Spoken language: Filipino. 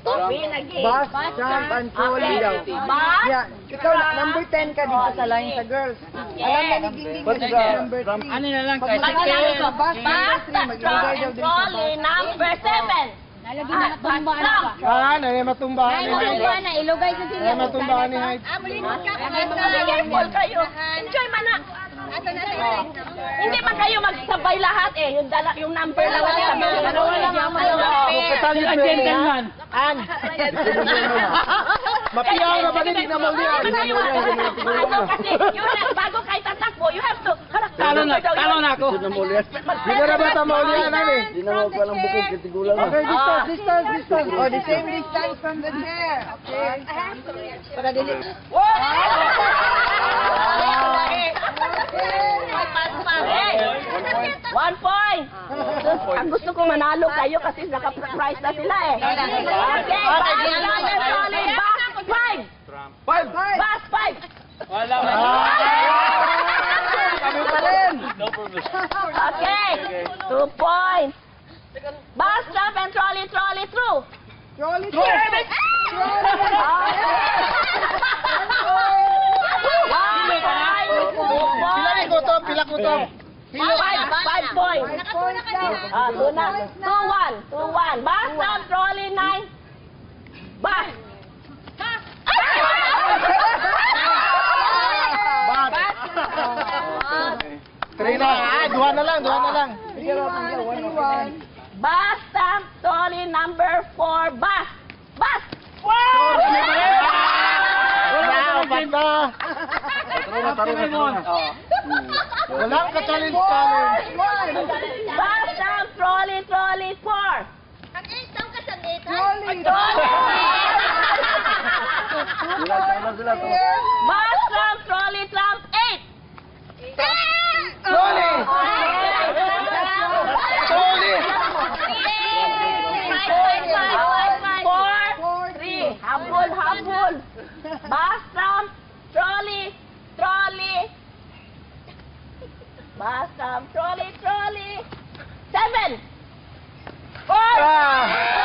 Bus, jump, and trolley daw. Yeah. Ikaw, number 10 ka dito sa line sa girls. Alam na ni Gingling ka sa number 3. Ano na lang, Pag maglalaro sa bus, number 3, mag-ilagay daw din sa bus. Number 7. Nalagyan na matumbahan na pa. matumbahan Ay, matumbahan na. Ilugay sa sila. matumbahan ni Hyde. Careful kayo. Enjoy man na. Hindi man kayo magsabay lahat eh. Yung dala, yung number lang ang sabi. Katalit mo yan. An. Mapiyaw na ba din na mo yan? Kasi bago kayo tatakbo, you have to... Talo na ako. Hindi na ba tama ulit yan, ano eh? Hindi na mo palang bukog, kitigulan na. Okay, distance. Oh, the same distance from the chair. Okay. Para dili. One point. Ang gusto ko manalo kayo kasi naka-prize na sila eh. Okay, Bus 5. Bus 5. Wala man. Kami pa rin. Okay, 2 points. Bus, jump, and trolley through. Trolley. Pila ko to. 5 points. 2-1. Bus, jump, trolley 9. Bus. Duha na lang. Bus, jump, trolley number 4. Bus. Walang ka-challenge. Bus, jump, trolley 4. Trolley. Sila to. Bus, jump, trolley 8. Trolley. Four, 3. Habol. Bus, jump, trolley. Bus, jump, trolley. 7. 4.